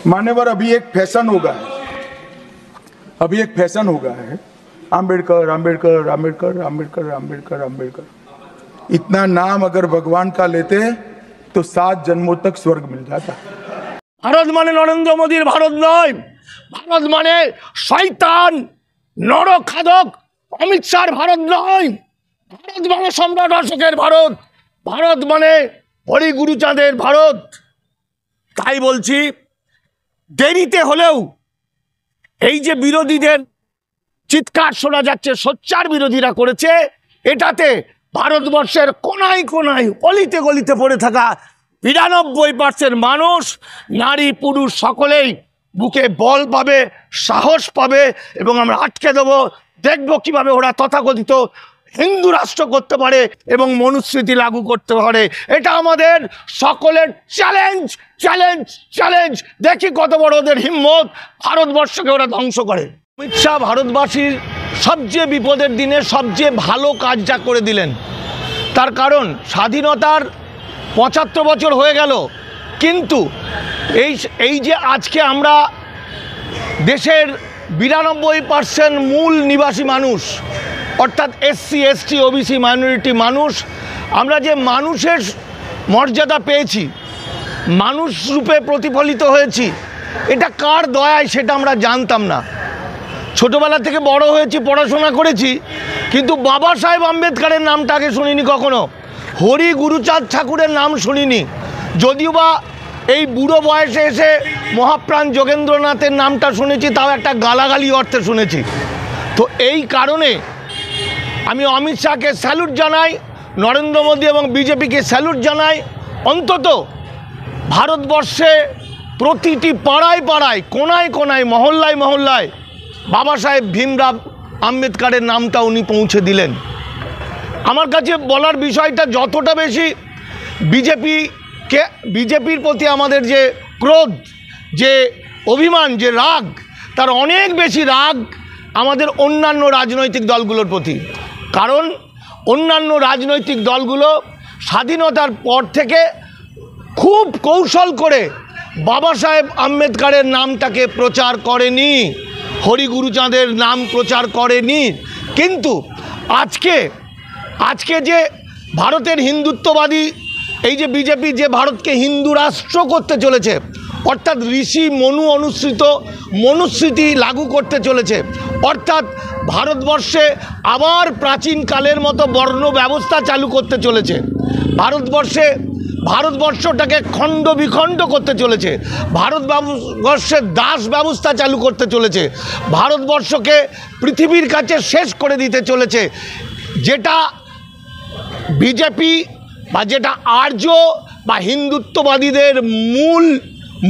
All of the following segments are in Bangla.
मान्यवर, अभी एक फैशन होगा है, आम्बेडकर आम्बेडकर आम्बेडकर आम्बेडकर आम्बेडकर आम्बेडकर। इतना नाम अगर भगवान का लेते तो 7 जन्मों तक स्वर्ग मिल जाता। भारत माने नरेंद्र मोदीर भारत नय, भारत माने शैतान नरखादक अमित शाहर भारत नय, भारत माने सम्राट अशोकेर भारत, भारत माने हरि गुरुचाँदेर भारत। ताई बोलছি দেরিতে হলেও এই যে বিরোধীদের চিৎকার শোনা যাচ্ছে, সোচ্চার বিরোধীরা করেছে, এটাতে ভারতবর্ষের কোনায় কোনায় অলিতে গলিতে পড়ে থাকা ৯২% মানুষ, নারী পুরুষ সকলেই বুকে বল পাবে, সাহস পাবে এবং আমরা আটকে দেবো, দেখবো কিভাবে ওরা তথাকথিত হিন্দু রাষ্ট্র করতে পারে এবং মনুস্মৃতি লাগু করতে পারে। এটা আমাদের সকলের চ্যালেঞ্জ চ্যালেঞ্জ চ্যালেঞ্জ। দেখি কত বড় ওদের হিম্মত, ভারতবর্ষকে ওরা ধ্বংস করে। অমিত শাহ ভারতবাসীর সবচেয়ে বিপদের দিনে সবচেয়ে ভালো কাজটা করে দিলেন। তার কারণ স্বাধীনতার ৭৫ বছর হয়ে গেল, কিন্তু এই যে আজকে আমরা দেশের ৯২% মূল নিবাসী মানুষ, অর্থাৎ এসসি এসটি ওবিসি মাইনরিটি মানুষ, আমরা যে মানুষের মর্যাদা পেয়েছি, মানুষ রূপে প্রতিফলিত হয়েছি, এটা কার দয়ায় সেটা আমরা জানতাম না। ছোটোবেলা থেকে বড় হয়েছি, পড়াশোনা করেছি, কিন্তু বাবা সাহেব আম্বেদকরের নামটা আগে শুনিনি কখনো, হরি গুরুচাঁদ ঠাকুরের নাম শুনিনি। যদিও বা এই বুড়ো বয়সে এসে মহাপ্রাণ যোগেন্দ্রনাথের নামটা শুনেছি, তাও একটা গালাগালি অর্থে শুনেছি। তো এই কারণে আমি অমিত শাহকে স্যালুট জানাই, নরেন্দ্র মোদী এবং বিজেপিকে স্যালুট জানাই। অন্তত ভারতবর্ষে প্রতিটি পাড়ায় পাড়ায়, কোনায় কোনায়, মহল্লায় মহল্লায় বাবা সাহেব ভীমরাও আম্বেদকরের নামটা উনি পৌঁছে দিলেন। আমার কাছে বলার বিষয়টা যতটা বেশি বিজেপির প্রতি আমাদের যে ক্রোধ, যে অভিমান, যে রাগ, তার অনেক বেশি রাগ আমাদের অন্যান্য রাজনৈতিক দলগুলোর প্রতি। কারণ অন্যান্য রাজনৈতিক দলগুলো স্বাধীনতার পর থেকে খুব কৌশল করে বাবা সাহেব আম্বেদকরের নামটাকে প্রচার করেনি, হরি গুরুচাঁদের নাম প্রচার করেনি। কিন্তু আজকে যে ভারতের হিন্দুত্ববাদী এই যে বিজেপি যে ভারতকে হিন্দু রাষ্ট্র করতে চলেছে, অর্থাৎ ঋষি মনু অনুসৃত মনুস্মৃতি লাগু করতে চলেছে, অর্থাৎ ভারতবর্ষে আবার প্রাচীনকালের মতো বর্ণ ব্যবস্থা চালু করতে চলেছে, ভারতবর্ষটাকে খণ্ড বিখণ্ড করতে চলেছে, ভারতবর্ষের দাস ব্যবস্থা চালু করতে চলেছে, ভারতবর্ষকে পৃথিবীর কাছে শেষ করে দিতে চলেছে। যেটা বিজেপি বা যেটা আর্য বা হিন্দুত্ববাদীদের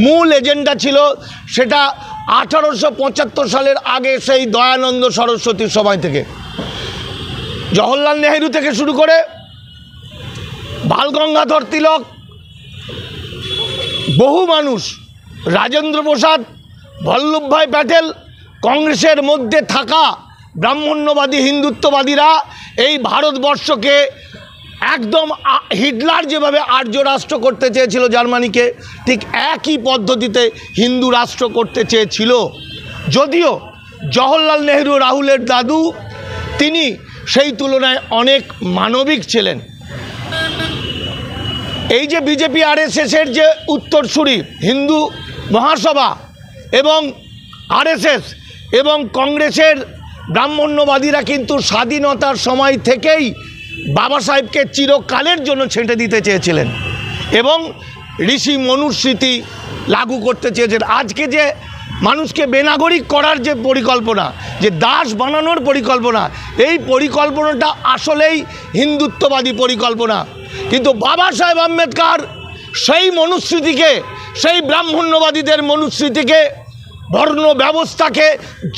মূল এজেন্ডা ছিল, সেটা 1875 সালের আগে সেই দয়ানন্দ সরস্বতীর সময় থেকে, জওহরলাল নেহেরু থেকে শুরু করে বাল গঙ্গাধর তিলক, বহু মানুষ, রাজেন্দ্র প্রসাদ, বল্লভভাই প্যাটেল, কংগ্রেসের মধ্যে থাকা ব্রাহ্মণ্যবাদী হিন্দুত্ববাদীরা এই ভারতবর্ষকে একদম হিটলার যেভাবে আর্য রাষ্ট্র করতে চেয়েছিল জার্মানিকে, ঠিক একই পদ্ধতিতে হিন্দু রাষ্ট্র করতে চেয়েছিল। যদিও জওহরলাল নেহেরু রাহুলের দাদু, তিনি সেই তুলনায় অনেক মানবিক ছিলেন। এই যে বিজেপি আরএসএসের যে উত্তরসূরি হিন্দু মহাসভা এবং আরএসএস এবং কংগ্রেসের ব্রাহ্মণ্যবাদীরা কিন্তু স্বাধীনতার সময় থেকেই বাবা সাহেবকে চিরকালের জন্য ছেঁটে দিতে চেয়েছিলেন এবং ঋষি মনুস্মৃতি লাগু করতে চেয়েছেন। আজকে যে মানুষকে বেনাগরিক করার যে পরিকল্পনা, যে দাস বানানোর পরিকল্পনা, এই পরিকল্পনাটা আসলেই হিন্দুত্ববাদী পরিকল্পনা। কিন্তু বাবা সাহেব আম্বেদকর সেই মনুস্মৃতিকে, সেই ব্রাহ্মণ্যবাদীদের মনুস্মৃতিকে, বর্ণ ব্যবস্থাকে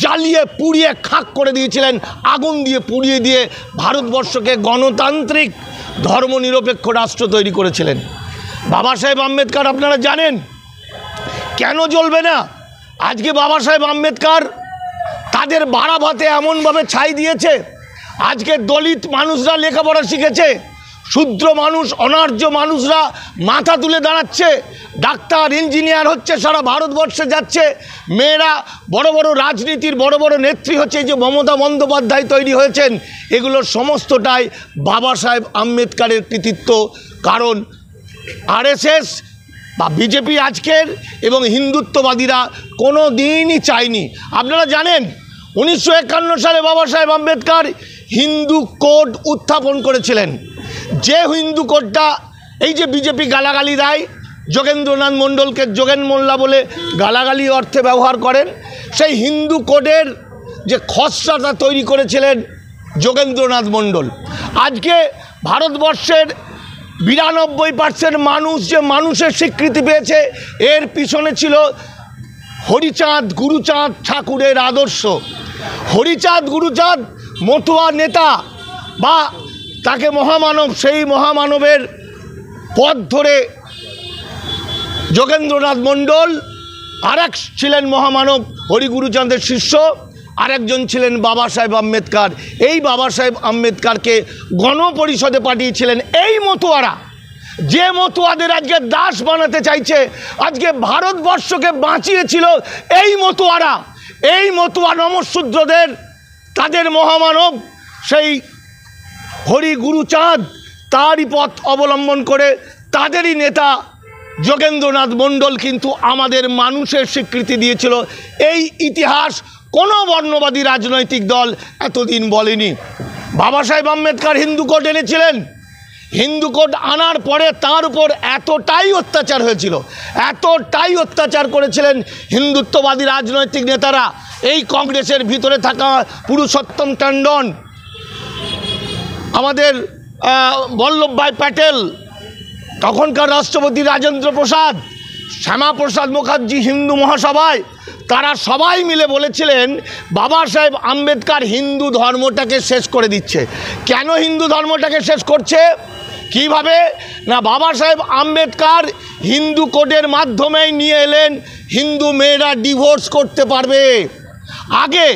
জ্বালিয়ে পুড়িয়ে খাক করে দিয়েছিলেন, আগুন দিয়ে পুড়িয়ে দিয়ে ভারতবর্ষকে গণতান্ত্রিক ধর্মনিরপেক্ষ রাষ্ট্র তৈরি করেছিলেন। বাবা সাহেব আম্বেদকর আপনারা জানেন কেন জ্বলবে না? আজকে বাবা সাহেব আম্বেদকর তাদের বাড়া ভাতে এমনভাবে ছাই দিয়েছে, আজকে দলিত মানুষরা লেখাপড়া শিখেছে, শূদ্র মানুষ, অনার্য মানুষরা মাথা তুলে দাঁড়াচ্ছে, ডাক্তার ইঞ্জিনিয়ার হচ্ছে, সারা ভারতবর্ষে যাচ্ছে, মেয়েরা বড় বড় রাজনীতির বড় বড় নেত্রী হচ্ছে। যে মমতা বন্দ্যোপাধ্যায় তৈরি হয়েছেন, এগুলোর সমস্তটাই বাবা সাহেব আম্বেদকরের কৃতিত্ব। কারণ আরএসএস বা বিজেপি আজকের এবং হিন্দুত্ববাদীরা কোনো দিনই চায়নি। আপনারা জানেন 1951 সালে বাবা সাহেব আম্বেদকর হিন্দু কোড উত্থাপন করেছিলেন। যে হিন্দু কোডটা এই যে বিজেপি গালাগালি দেয়, যোগেন্দ্রনাথ মণ্ডলকে যোগেন মোল্লা বলে গালাগালি অর্থে ব্যবহার করেন, সেই হিন্দু কোডের যে খসড়াটা তৈরি করেছিলেন যোগেন্দ্রনাথ মণ্ডল। আজকে ভারতবর্ষের 92% মানুষ যে মানুষের স্বীকৃতি পেয়েছে, এর পিছনে ছিল হরিচাঁদ গুরুচাঁদ ঠাকুরের আদর্শ। হরিচাঁদ গুরুচাঁদ মতুয়া নেতা বা তাকে মহামানব, সেই মহামানবের পথ ধরে যোগেন্দ্রনাথ মণ্ডল, আরেক ছিলেন মহামানব হরিগুরুচাঁদের শিষ্য, আরেকজন ছিলেন বাবা সাহেব আম্বেদকর। এই বাবা সাহেব আম্বেদকরকে গণপরিষদে পাঠিয়েছিলেন এই মতুয়ারা, যে মতুয়াদের আজকে দাস বানাতে চাইছে। আজকে ভারতবর্ষকে বাঁচিয়েছিল এই মতুয়ারা। এই মতুয়া নমশূদ্রদের, তাদের মহামানব সেই হরিগুরুচাঁদ, তারই পথ অবলম্বন করে তাদেরই নেতা যোগেন্দ্রনাথ মণ্ডল কিন্তু আমাদের মানুষের স্বীকৃতি দিয়েছিল। এই ইতিহাস কোনো বর্ণবাদী রাজনৈতিক দল এতদিন বলেনি। বাবা সাহেব আম্বেদকর হিন্দু কোড এনেছিলেন। হিন্দু কোড আনার পরে তার উপর এতটাই অত্যাচার হয়েছিল, এতটাই অত্যাচার করেছিলেন হিন্দুত্ববাদী রাজনৈতিক নেতারা। এই কংগ্রেসের ভিতরে থাকা পুরুষোত্তম টন্ডন, আমাদের বল্লভভাই প্যাটেল, তখনকার রাষ্ট্রপতি রাজেন্দ্র প্রসাদ, শ্যামাপ্রসাদ মুখার্জি হিন্দু মহাসভায়, তারা সবাই মিলে বলেছিলেন বাবা সাহেব আম্বেদকর হিন্দু ধর্মটাকে শেষ করে দিচ্ছে। কেন হিন্দু ধর্মটাকে শেষ করছে? কিভাবে না, বাবা সাহেব আম্বেদকর হিন্দু কোডের মাধ্যমেই নিয়ে এলেন হিন্দু মেয়েরা ডিভোর্স করতে পারবে। আগে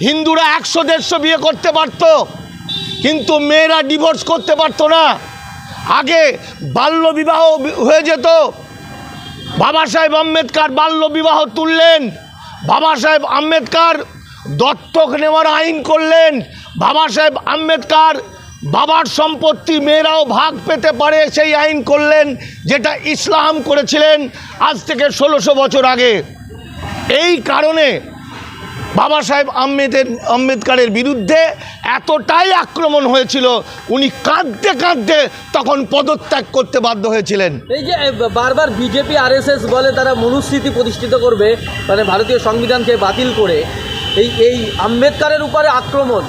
হিন্দুরা 100-150 বিয়ে করতে পারত, কিন্তু মেয়েরা ডিভোর্স করতে পারতো না। আগে বাল্যবিবাহ হয়ে যেত। বাবা সাহেব আম্বেদকর বাল্যবিবাহ তুললেন। বাবা সাহেব আম্বেদকর দত্তক নেওয়ার আইন করলেন। বাবা সাহেব আম্বেদকর বাবার সম্পত্তি মেয়েরাও ভাগ পেতে পারে সেই আইন করলেন, যেটা ইসলাম করেছিলেন আজ থেকে 1600 বছর আগে। এই কারণে বাবা সাহেব আম্বেদকরের বিরুদ্ধে এতটাই আক্রমণ হয়েছিল, উনি কাঁদতে কাঁদতে তখন পদত্যাগ করতে বাধ্য হয়েছিলেন। এই যে বারবার বিজেপি আরএসএস বলে তারা মনুস্মৃতি প্রতিষ্ঠিত করবে, মানে ভারতীয় সংবিধানকে বাতিল করে, এই আম্বেদকরের উপরে আক্রমণ,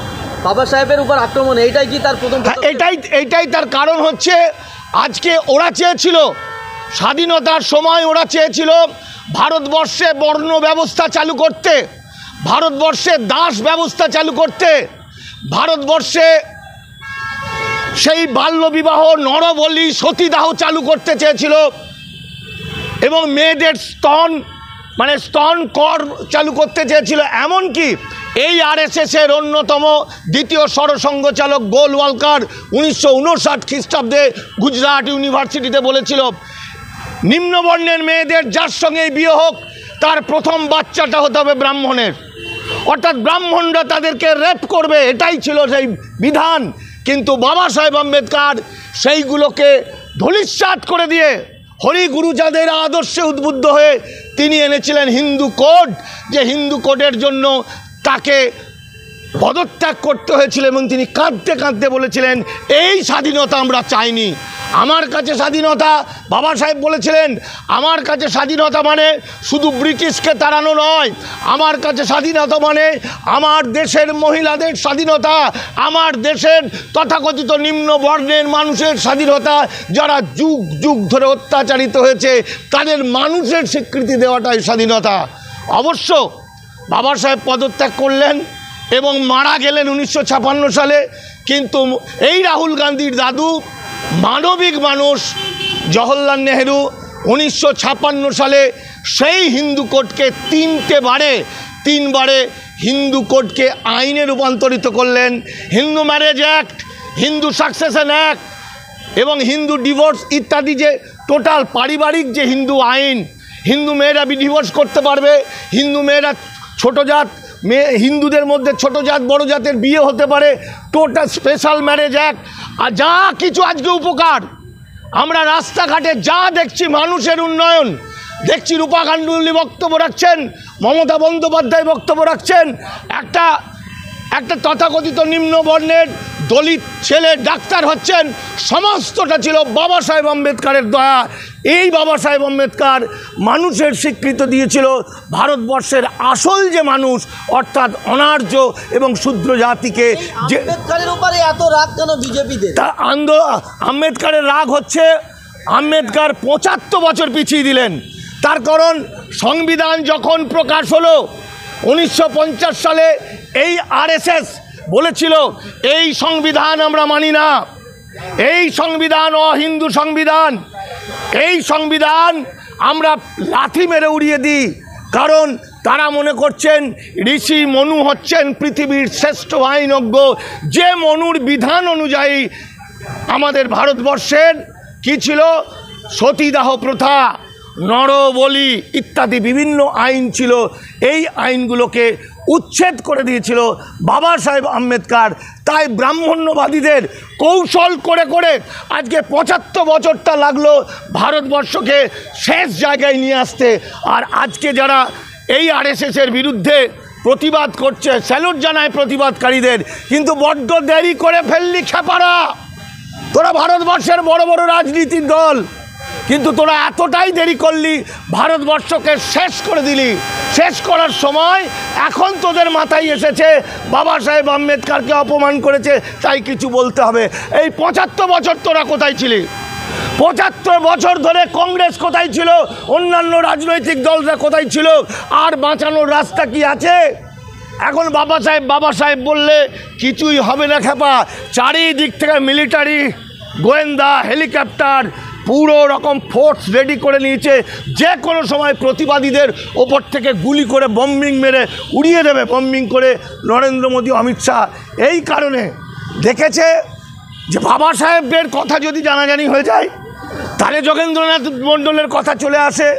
বাবা সাহেবের উপর আক্রমণ, এইটাই কি তার প্রথম? এইটাই তার কারণ হচ্ছে, আজকে ওরা চেয়েছিল স্বাধীনতার সময়, ওরা চেয়েছিল ভারতবর্ষে বর্ণ ব্যবস্থা চালু করতে, ভারতবর্ষে দাস ব্যবস্থা চালু করতে, ভারতবর্ষে সেই বাল্যবিবাহ, নরবলি, সতীদাহ চালু করতে চেয়েছিল এবং মেয়েদের স্তন কর চালু করতে চেয়েছিল। এমনকি এই আরএসএসের অন্যতম দ্বিতীয় সরসংঘচালক গোলওয়ালকার 1959 খ্রিস্টাব্দে গুজরাট ইউনিভার্সিটিতে বলেছিল, নিম্নবর্ণের মেয়েদের যার সঙ্গেই বিয়ে হোক তার প্রথম বাচ্চাটা হতে হবে ব্রাহ্মণের, অর্থাৎ ব্রাহ্মণরা তাদেরকে রেপ করবে, এটাই ছিল সেই বিধান। কিন্তু বাবা সাহেব আম্বেদকর সেইগুলোকে ধূলিসাৎ করে দিয়ে হরিগুরুচাঁদের আদর্শে উদ্বুদ্ধ হয়ে তিনি এনেছিলেন হিন্দু কোড, যে হিন্দু কোডের জন্য তাকে পদত্যাগ করতে হয়েছিল এবং তিনি কাঁদতে কাঁদতে বলেছিলেন, এই স্বাধীনতা আমরা চাইনি। আমার কাছে স্বাধীনতা, বাবা সাহেব বলেছিলেন, আমার কাছে স্বাধীনতা মানে শুধু ব্রিটিশকে তাড়ানো নয়, আমার কাছে স্বাধীনতা মানে আমার দেশের মহিলাদের স্বাধীনতা, আমার দেশের তথাকথিত নিম্ন বর্ণের মানুষের স্বাধীনতা, যারা যুগ যুগ ধরে অত্যাচারিত হয়েছে তাদের মানুষের স্বীকৃতি দেওয়াটাই স্বাধীনতা। অবশ্য বাবা সাহেব পদত্যাগ করলেন এবং মারা গেলেন 1956 সালে। কিন্তু এই রাহুল গান্ধীর দাদু, মানবিক মানুষ জওহরলাল নেহেরু 1956 সালে সেই হিন্দু কোডকে তিনবারে হিন্দু কোডকে আইনে রূপান্তরিত করলেন। Hindu marriage act, Hindu succession act, এবং হিন্দু ডিভোর্স ইত্যাদি যে টোটাল পারিবারিক যে হিন্দু আইন, হিন্দু মেয়েরা ডিভোর্স করতে পারবে, হিন্দু মেয়েরা ছোট জাত মেয়ে, হিন্দুদের মধ্যে ছোট জাত বড় জাতের বিয়ে হতে পারে, টোটাল স্পেশাল ম্যারেজ অ্যাক্ট, আর যা কিছু আজকে উপকার আমরা রাস্তাঘাটে যা দেখছি, মানুষের উন্নয়ন দেখছি। রূপা গাঙ্গুলি বক্তব্য রাখছেন, মমতা বন্দ্যোপাধ্যায় বক্তব্য রাখছেন, একটা তথাকথিত নিম্ন বর্ণের দলিত ছেলে ডাক্তার হচ্ছেন, সমস্তটা ছিল বাবা সাহেব আম্বেদকরের দয়া। এই বাবা সাহেব আম্বেদকর মানুষের স্বীকৃতি দিয়েছিল ভারতবর্ষের আসল যে মানুষ, অর্থাৎ অনার্য এবং শূদ্র জাতিকে। যে আম্বেদকরের উপরে এত রাগ কেন বিজেপিতে? তা আম্বেদকরের রাগ হচ্ছে, আম্বেদকর 75 বছর পিছিয়ে দিলেন। তার কারণ সংবিধান যখন প্রকাশ হলো 1950 সালে, এই আরএসএস বলেছিল এই সংবিধান আমরা মানি না, এই সংবিধান অহিন্দু সংবিধান, এই সংবিধান আমরা লাথি মেরে উড়িয়ে দিই। কারণ তারা মনে করছেন ঋষি মনু হচ্ছেন পৃথিবীর শ্রেষ্ঠ আইনজ্ঞ, যে মনুর বিধান অনুযায়ী আমাদের ভারতবর্ষের কি ছিল, সতীদাহ প্রথা, নরবলি ইত্যাদি বিভিন্ন আইন ছিল। এই আইনগুলোকে উচ্ছেদ করে দিয়েছিল বাবা সাহেব আম্বেদকর। তাই ব্রাহ্মণ্যবাদীদের কৌশল করে করে আজকে 75 বছরটা লাগলো ভারতবর্ষকে শেষ জায়গায় নিয়ে আসতে। আর আজকে যারা এই আরএসএসের বিরুদ্ধে প্রতিবাদ করছে, স্যালুট জানায় প্রতিবাদকারীদের, কিন্তু বড্ড দেরি করে ফেললি খেপারা। তোরা ভারতবর্ষের বড় বড় রাজনীতির দল, কিন্তু তোরা এতটাই দেরি করলি, ভারতবর্ষকে শেষ করে দিলি। শেষ করার সময় এখন তোদের মাথায় এসেছে বাবা সাহেব আম্বেদকরকে অপমান করেছে, তাই কিছু বলতে হবে। এই 75 বছর তোরা কোথায় ছিলি? 75 বছর ধরে কংগ্রেস কোথায় ছিল? অন্যান্য রাজনৈতিক দলরা কোথায় ছিল? আর বাঁচানোর রাস্তা কি আছে? এখন বাবা সাহেব বললে কিছুই হবে না খেপা। চারিদিক থেকে মিলিটারি, গোয়েন্দা, হেলিকপ্টার, পুরো রকম ফোর্স রেডি করে নিয়েছে। যে কোনো সময় প্রতিবাদীদের ওপর থেকে গুলি করে বম্বিং মেরে উড়িয়ে দেবে, বম্বিং করে নরেন্দ্র মোদী, অমিত শাহ। এই কারণে দেখেছে যে বাবা সাহেবের কথা যদি জানাজানি হয়ে যায়, তাহলে যোগেন্দ্রনাথ মণ্ডলের কথা চলে আসে,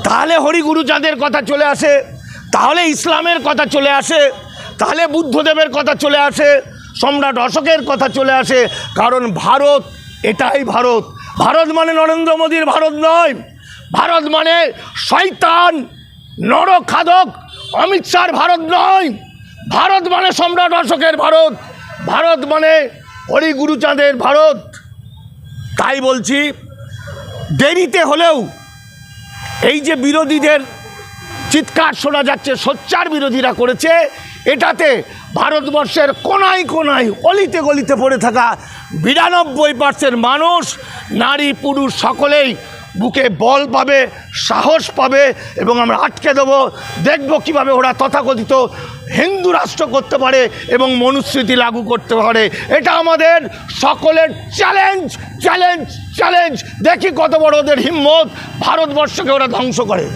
তাহলে হরিগুরুচাঁদের কথা চলে আসে, তাহলে ইসলামের কথা চলে আসে, তাহলে বুদ্ধদেবের কথা চলে আসে, সম্রাট অশোকের কথা চলে আসে। কারণ ভারত এটাই ভারত। ভারত মানে নরেন্দ্র মোদীর ভারত নয়, ভারত মানে শয়তান নরখাদক অমিত শাহর ভারত নয়, ভারত মানে সম্রাট অশোকের ভারত, ভারত মানে হরিগুরুচাঁদের ভারত। তাই বলছি, দেরিতে হলেও এই যে বিরোধীদের চিৎকার শোনা যাচ্ছে, সোচ্চার বিরোধীরা করেছে, এটাতে ভারতবর্ষের কোনায় কোনায় অলিতে গলিতে পড়ে থাকা 92% মানুষ, নারী পুরুষ সকলেই বুকে বল পাবে, সাহস পাবে, এবং আমরা আটকে দেবো। দেখব কিভাবে ওরা তথাকথিত হিন্দু রাষ্ট্র করতে পারে এবং মনুস্মৃতি লাগু করতে পারে। এটা আমাদের সকলের চ্যালেঞ্জ, চ্যালেঞ্জ, চ্যালেঞ্জ। দেখি কত বড় ওদের হিম্মত, ভারতবর্ষকে ওরা ধ্বংস করে।